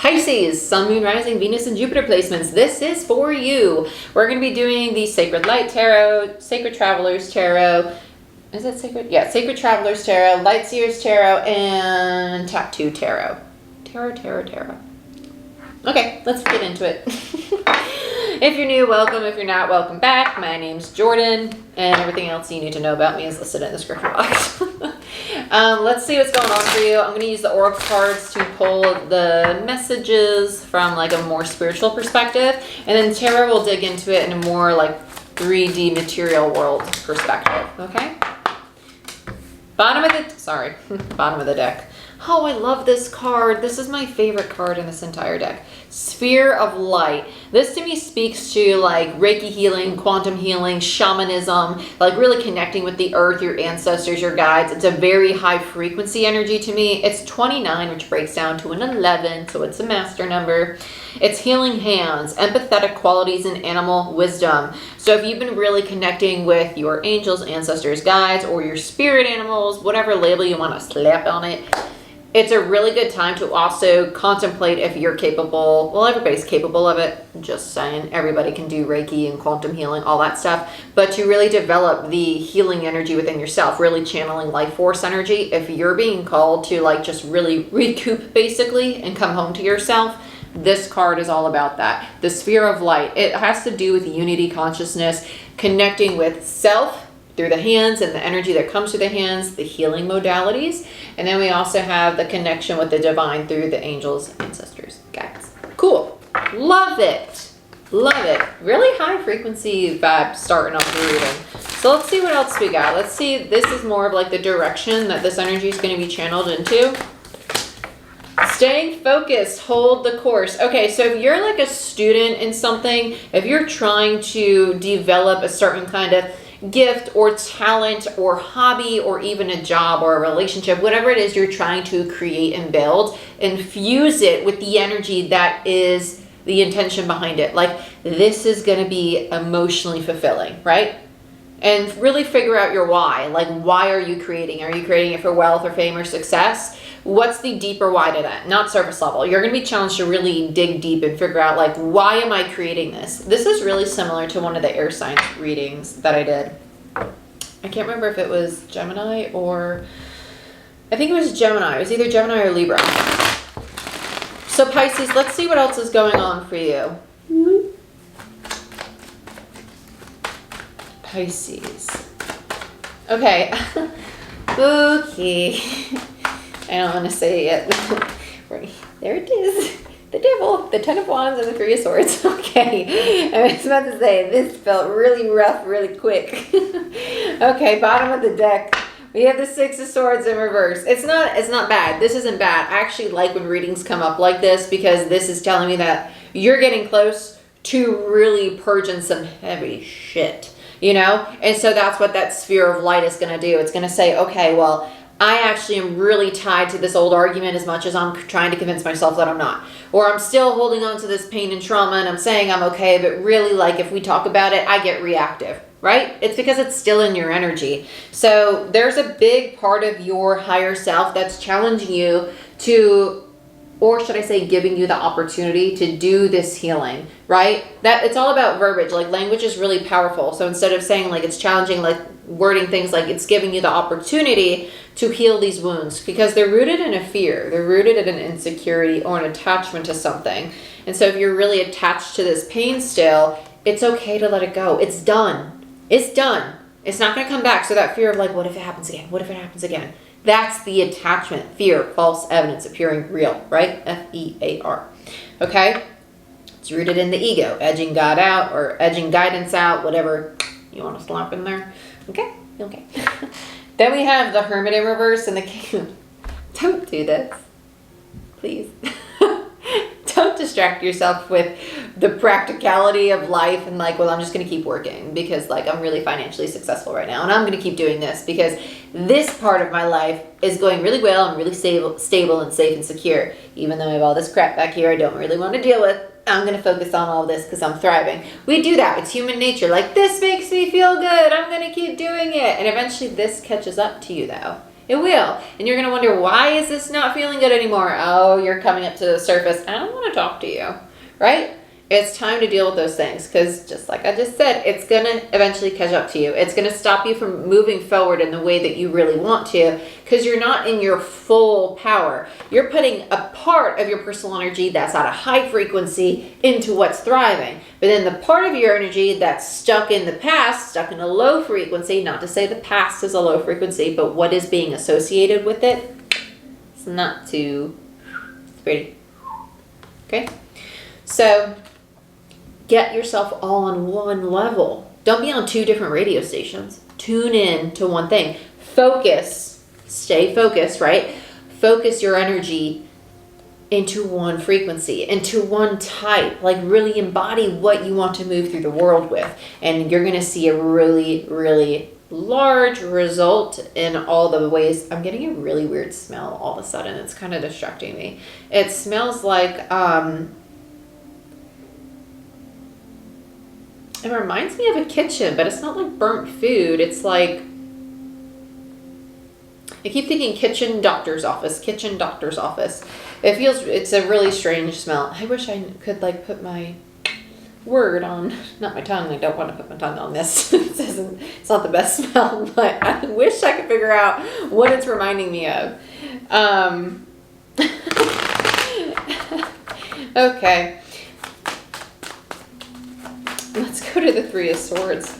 Pisces, Sun, Moon, Rising, Venus, and Jupiter placements. This is for you. We're going to be doing the Sacred Light Tarot, Sacred Travelers Tarot. Is it Sacred? Yeah, Sacred Travelers Tarot, Light Seers Tarot, and Tattoo Tarot. Tarot. Okay, let's get into it. If you're new, welcome. If you're not, welcome back. My name's Jordyn, and everything else you need to know about me is listed in the description box. Let's see what's going on for you. I'm going to use the Oracle cards to pull the messages from like a more spiritual perspective, and then Tarot will dig into it in a more like 3D material world perspective. Okay. Bottom of the deck. Oh, I love this card. This is my favorite card in this entire deck. Sphere of Light. This to me speaks to like Reiki healing, quantum healing, shamanism, like really connecting with the earth, your ancestors, your guides. It's a very high frequency energy to me. It's 29, which breaks down to an 11, so it's a master number. It's healing hands, empathetic qualities, and animal wisdom. So if you've been really connecting with your angels, ancestors, guides, or your spirit animals, whatever label you want to slap on it, it's a really good time to also contemplate if you're capable. Well, everybody's capable of it. Just saying, everybody can do Reiki and quantum healing, all that stuff. But to really develop the healing energy within yourself, really channeling life force energy, if you're being called to like just really recoup basically and come home to yourself, this card is all about that. The Sphere of Light. It has to do with unity consciousness, connecting with self through the hands and the energy that comes through the hands, the healing modalities. And then we also have the connection with the divine through the angels, ancestors, guides. Cool. Love it. Love it. Really high frequency vibe starting off the reading. So let's see what else we got. Let's see. This is more of like the direction that this energy is going to be channeled into. Staying focused, hold the course. Okay, so if you're like a student in something, if you're trying to develop a certain kind of gift or talent or hobby or even a job or a relationship, whatever it is you're trying to create and build, infuse it with the energy that is the intention behind it. Like, this is going to be emotionally fulfilling, right? And really figure out your why. Like, why are you creating? Are you creating it for wealth or fame or success? What's the deeper why to that? Not surface level. You're going to be challenged to really dig deep and figure out, like, why am I creating this? This is really similar to one of the air signs readings that I did. I can't remember if it was Gemini or... I think it was Gemini. It was either Gemini or Libra. So Pisces, let's see what else is going on for you. Pisces. Okay. Okay. I don't want to say it yet. There it is. The Devil, the Ten of Wands, and the Three of Swords. Okay. I was about to say, this felt really rough, really quick. Okay, bottom of the deck. We have the Six of Swords in reverse. It's not bad. This isn't bad. I actually like when readings come up like this because this is telling me that you're getting close to really purging some heavy shit, you know? And so that's what that Sphere of Light is going to do. It's going to say, okay, well, I actually am really tied to this old argument as much as I'm trying to convince myself that I'm not. Or I'm still holding on to this pain and trauma and I'm saying I'm okay, but really, like, if we talk about it, I get reactive, right? It's because it's still in your energy. So there's a big part of your higher self that's challenging you to, or should I say giving you the opportunity to do this healing, right? That it's all about verbiage. Like, language is really powerful. So instead of saying like it's challenging, like wording things like it's giving you the opportunity to heal these wounds because they're rooted in a fear. They're rooted in an insecurity or an attachment to something. And so if you're really attached to this pain still, it's okay to let it go. It's done. It's done. It's not going to come back. So that fear of like, what if it happens again? What if it happens again? That's the attachment, fear, false evidence appearing real, right? F-E-A-R. Okay? It's rooted in the ego, edging God out or edging guidance out, whatever you want to slap in there. Okay? Okay. Then we have the Hermit in reverse and the King. Don't do this. Please. Don't distract yourself with the practicality of life and like, well, I'm just going to keep working because like I'm really financially successful right now and I'm going to keep doing this because this part of my life is going really well. I'm really stable and safe and secure. Even though I have all this crap back here I don't really want to deal with, I'm going to focus on all this because I'm thriving. We do that. It's human nature. Like, this makes me feel good. I'm going to keep doing it. And eventually this catches up to you though. It will. And you're going to wonder, why is this not feeling good anymore? Oh, you're coming up to the surface. I don't want to talk to you, right? It's time to deal with those things, because just like I just said, it's going to eventually catch up to you. It's going to stop you from moving forward in the way that you really want to, because you're not in your full power. You're putting a part of your personal energy that's at a high frequency into what's thriving. But then the part of your energy that's stuck in the past, stuck in a low frequency, not to say the past is a low frequency, but what is being associated with it, it's not too pretty. Okay? So get yourself all on one level. Don't be on 2 different radio stations. Tune in to one thing. Focus. Stay focused, right? Focus your energy into one frequency, into one type. Like really embody what you want to move through the world with. And you're going to see a really, really large result in all the ways. I'm getting a really weird smell all of a sudden. It's kind of distracting me. It smells like, it reminds me of a kitchen, but it's not like burnt food. It's like, I keep thinking kitchen doctor's office. It's a really strange smell. I wish I could like put my word on, not my tongue. I don't want to put my tongue on this. It's not the best smell, but I wish I could figure out what it's reminding me of. Okay. Let's go to the 3 of Swords.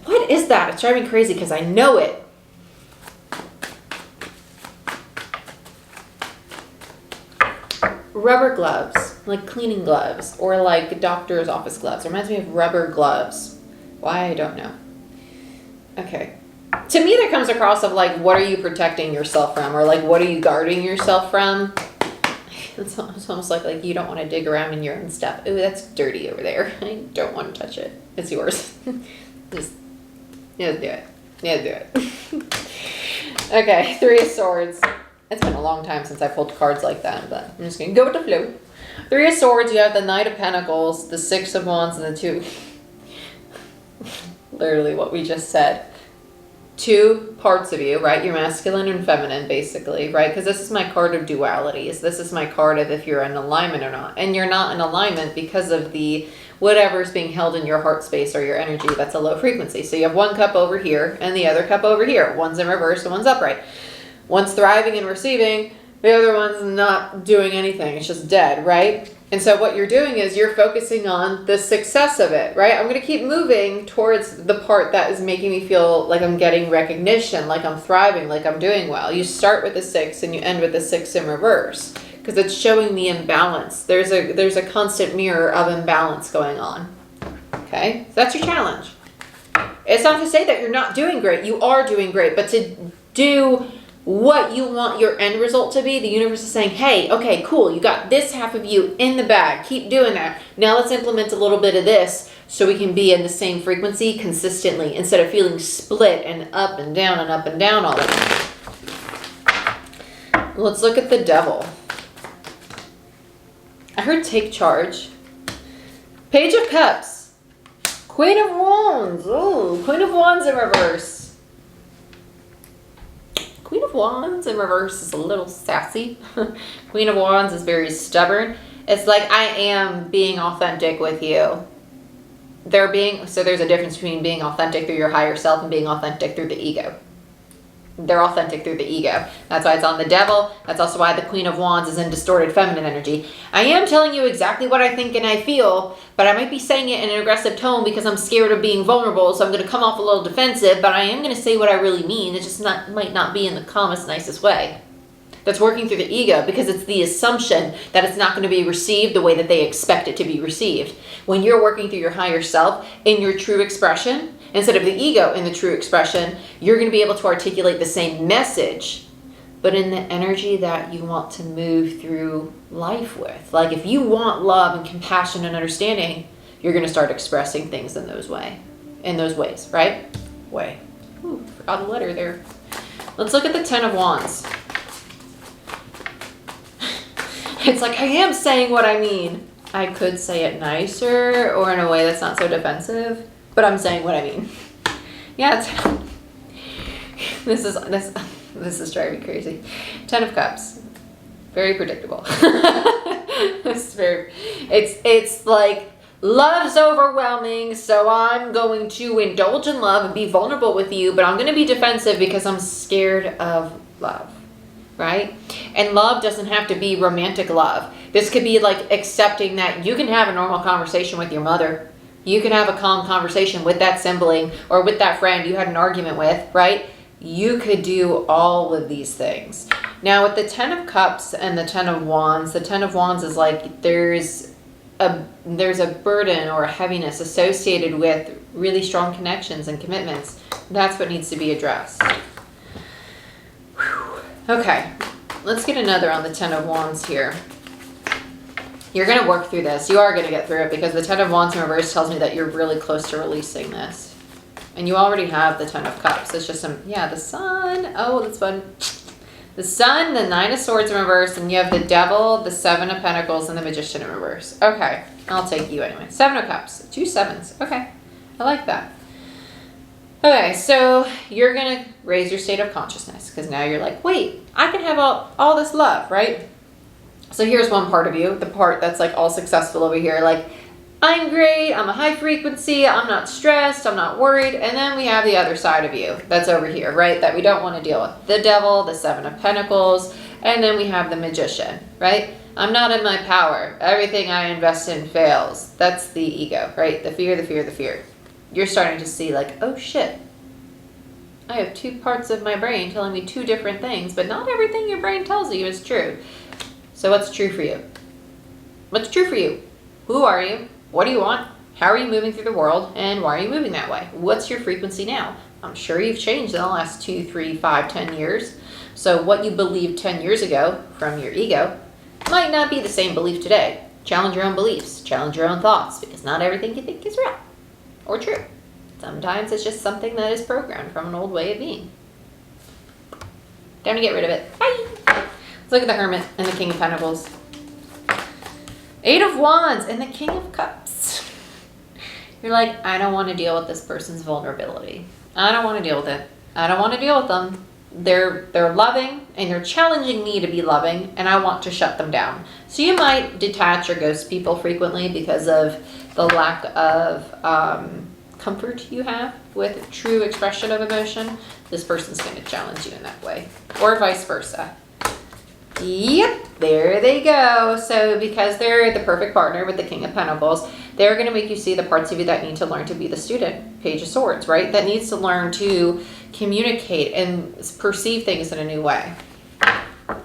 What is that? It's driving me crazy because I know it. Rubber gloves, like cleaning gloves, or like doctor's office gloves. It reminds me of rubber gloves. Why, I don't know. Okay. To me, that comes across of like, what are you protecting yourself from? Or like, what are you guarding yourself from? It's almost like you don't want to dig around in your own stuff. Ooh, that's dirty over there. I don't want to touch it. It's yours. Just, yeah, do it. Yeah, do it. Okay, 3 of Swords. It's been a long time since I pulled cards like that, but I'm just going to go with the flow. 3 of Swords, you have the Knight of Pentacles, the 6 of Wands, and the 2. Literally what we just said. 2 parts of you, right? Your masculine and feminine, basically, right? Because this is my card of dualities. This is my card of if you're in alignment or not. And you're not in alignment because of the whatever's being held in your heart space or your energy that's a low frequency. So you have one cup over here and the other cup over here. One's in reverse and one's upright. One's thriving and receiving. The other one's not doing anything. It's just dead, right? And so what you're doing is you're focusing on the success of it, right? I'm going to keep moving towards the part that is making me feel like I'm getting recognition, like I'm thriving, like I'm doing well. You start with the 6 and you end with the 6 in reverse because it's showing the imbalance. There's a constant mirror of imbalance going on. Okay? So that's your challenge. It's not to say that you're not doing great. You are doing great, but to do what you want your end result to be, the universe is saying, hey, okay, cool, you got this half of you in the bag. Keep doing that. Now let's implement a little bit of this so we can be in the same frequency consistently instead of feeling split and up and down and up and down all the time. Let's look at the Devil. I heard take charge. Page of Cups. Queen of Wands. Oh, Queen of Wands in reverse. Queen of Wands in reverse is a little sassy. Queen of Wands is very stubborn. It's like, I am being authentic with you. So there's a difference between being authentic through your higher self and being authentic through the ego. They're authentic through the ego. That's why it's on the Devil. That's also why the Queen of Wands is in distorted feminine energy. I am telling you exactly what I think and I feel, but I might be saying it in an aggressive tone because I'm scared of being vulnerable, so I'm going to come off a little defensive, but I am going to say what I really mean. It just might not be in the calmest, nicest way. That's working through the ego because it's the assumption that it's not going to be received the way that they expect it to be received. When you're working through your higher self in your true expression, instead of the ego in the true expression, you're going to be able to articulate the same message, but in the energy that you want to move through life with. Like if you want love and compassion and understanding, you're going to start expressing things in those ways, right? Ooh, forgot a letter there. Let's look at the 10 of Wands. It's like, I am saying what I mean. I could say it nicer or in a way that's not so defensive, but I'm saying what I mean. Yeah, This is driving me crazy. 10 of Cups. Very predictable. It's like love's overwhelming, so I'm going to indulge in love and be vulnerable with you, but I'm going to be defensive because I'm scared of love, right? And love doesn't have to be romantic love. This could be like accepting that you can have a normal conversation with your mother. You can have a calm conversation with that sibling or with that friend you had an argument with, right? You could do all of these things. Now with the 10 of Cups and the 10 of Wands, the 10 of Wands is like there's a burden or a heaviness associated with really strong connections and commitments. That's what needs to be addressed. Whew. Okay, let's get another on the 10 of Wands here. You're going to work through this. You are going to get through it because the 10 of Wands in reverse tells me that you're really close to releasing this. And you already have the 10 of Cups. It's just the Sun. Oh, that's fun. The Sun, the 9 of Swords in reverse, and you have the Devil, the 7 of Pentacles, and the Magician in reverse. Okay, I'll take you anyway. 7 of Cups, 2 sevens. Okay, I like that. Okay, so you're going to raise your state of consciousness because now you're like, wait, I can have all this love, right? So here's one part of you, the part that's like all successful over here. Like, I'm great, I'm a high frequency, I'm not stressed, I'm not worried. And then we have the other side of you that's over here, right? That we don't want to deal with. The Devil, the 7 of Pentacles, and then we have the Magician, right? I'm not in my power. Everything I invest in fails. That's the ego, right? The fear, the fear, the fear. You're starting to see like, oh shit. I have 2 parts of my brain telling me 2 different things, but not everything your brain tells you is true. So what's true for you? What's true for you? Who are you? What do you want? How are you moving through the world? And why are you moving that way? What's your frequency now? I'm sure you've changed in the last 2, 3, 5, 10 years. So what you believed 10 years ago from your ego might not be the same belief today. Challenge your own beliefs. Challenge your own thoughts because not everything you think is real or true. Sometimes it's just something that is programmed from an old way of being. Time to get rid of it. Bye! Let's look at the Hermit and the King of Pentacles. 8 of Wands and the King of Cups. You're like, I don't want to deal with this person's vulnerability. I don't want to deal with it. I don't want to deal with them. They're loving and they're challenging me to be loving and I want to shut them down. So you might detach or ghost people frequently because of the lack of comfort you have with true expression of emotion. This person's going to challenge you in that way. Or vice versa. Yep, there they go. So because they're the perfect partner with the King of Pentacles, they're going to make you see the parts of you that need to learn to be the student. Page of Swords, right? That needs to learn to communicate and perceive things in a new way.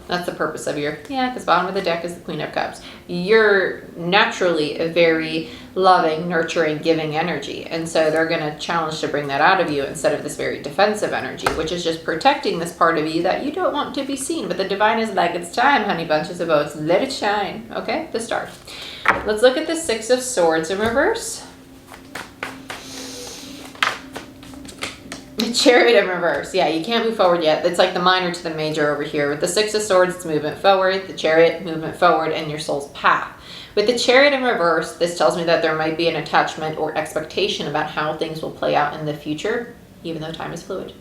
That's the purpose of because bottom of the deck is the Queen of Cups. You're naturally a very loving, nurturing, giving energy. And so they're going to challenge to bring that out of you instead of this very defensive energy, which is just protecting this part of you that you don't want to be seen. But the divine is like, it's time, honey bunches of oats. Let it shine. Okay, the Star. Let's look at the 6 of Swords in reverse. The Chariot in reverse. Yeah, you can't move forward yet. It's like the minor to the major over here. With the 6 of Swords, it's movement forward. The Chariot, movement forward, and your soul's path. With the Chariot in reverse, this tells me that there might be an attachment or expectation about how things will play out in the future, even though time is fluid.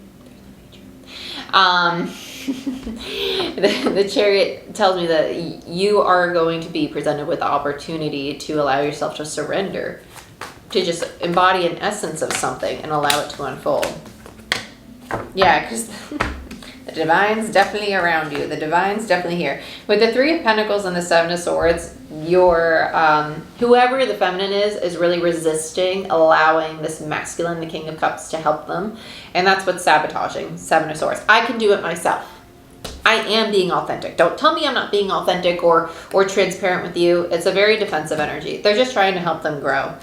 The Chariot tells me that you are going to be presented with the opportunity to allow yourself to surrender, to just embody an essence of something and allow it to unfold. Yeah, because the divine's definitely around you. The divine's definitely here. With the 3 of Pentacles and the 7 of Swords, your whoever the feminine is really resisting allowing this masculine, the King of Cups, to help them. And that's what's sabotaging. 7 of Swords. I can do it myself. I am being authentic. Don't tell me I'm not being authentic or transparent with you. It's a very defensive energy. They're just trying to help them grow.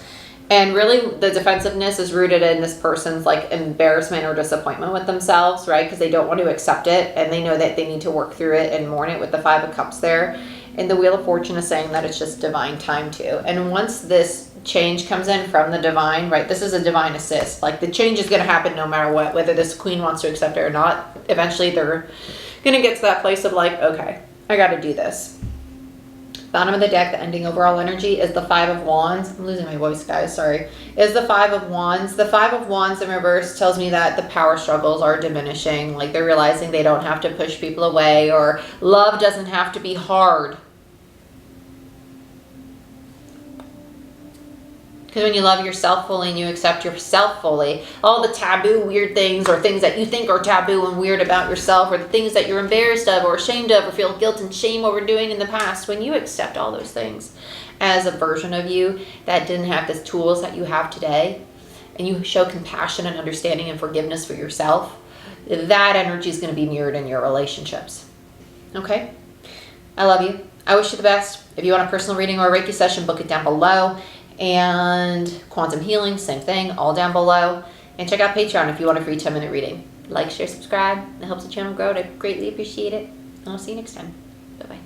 And really, the defensiveness is rooted in this person's like embarrassment or disappointment with themselves, right? Because they don't want to accept it and they know that they need to work through it and mourn it with the 5 of Cups there. And the Wheel of Fortune is saying that it's just divine time too. And once this change comes in from the divine, right? This is a divine assist. Like the change is going to happen no matter what, whether this queen wants to accept it or not. Eventually, they're going to get to that place of like, okay, I got to do this. Bottom of the deck, the ending overall energy is the Five of Wands. I'm losing my voice, guys, sorry. Is the Five of Wands. The Five of Wands in reverse tells me that the power struggles are diminishing. Like they're realizing they don't have to push people away, or love doesn't have to be hard. Because when you love yourself fully and you accept yourself fully, all the taboo weird things, or things that you think are taboo and weird about yourself, or the things that you're embarrassed of or ashamed of or feel guilt and shame over doing in the past, when you accept all those things as a version of you that didn't have the tools that you have today, and you show compassion and understanding and forgiveness for yourself, that energy is going to be mirrored in your relationships. Okay? I love you. I wish you the best. If you want a personal reading or a Reiki session, book it down below. And quantum healing, same thing, all down below. And check out Patreon if you want a free 10-minute reading. Like, share, subscribe. It helps the channel grow. I'd greatly appreciate it. And I'll see you next time. Bye-bye.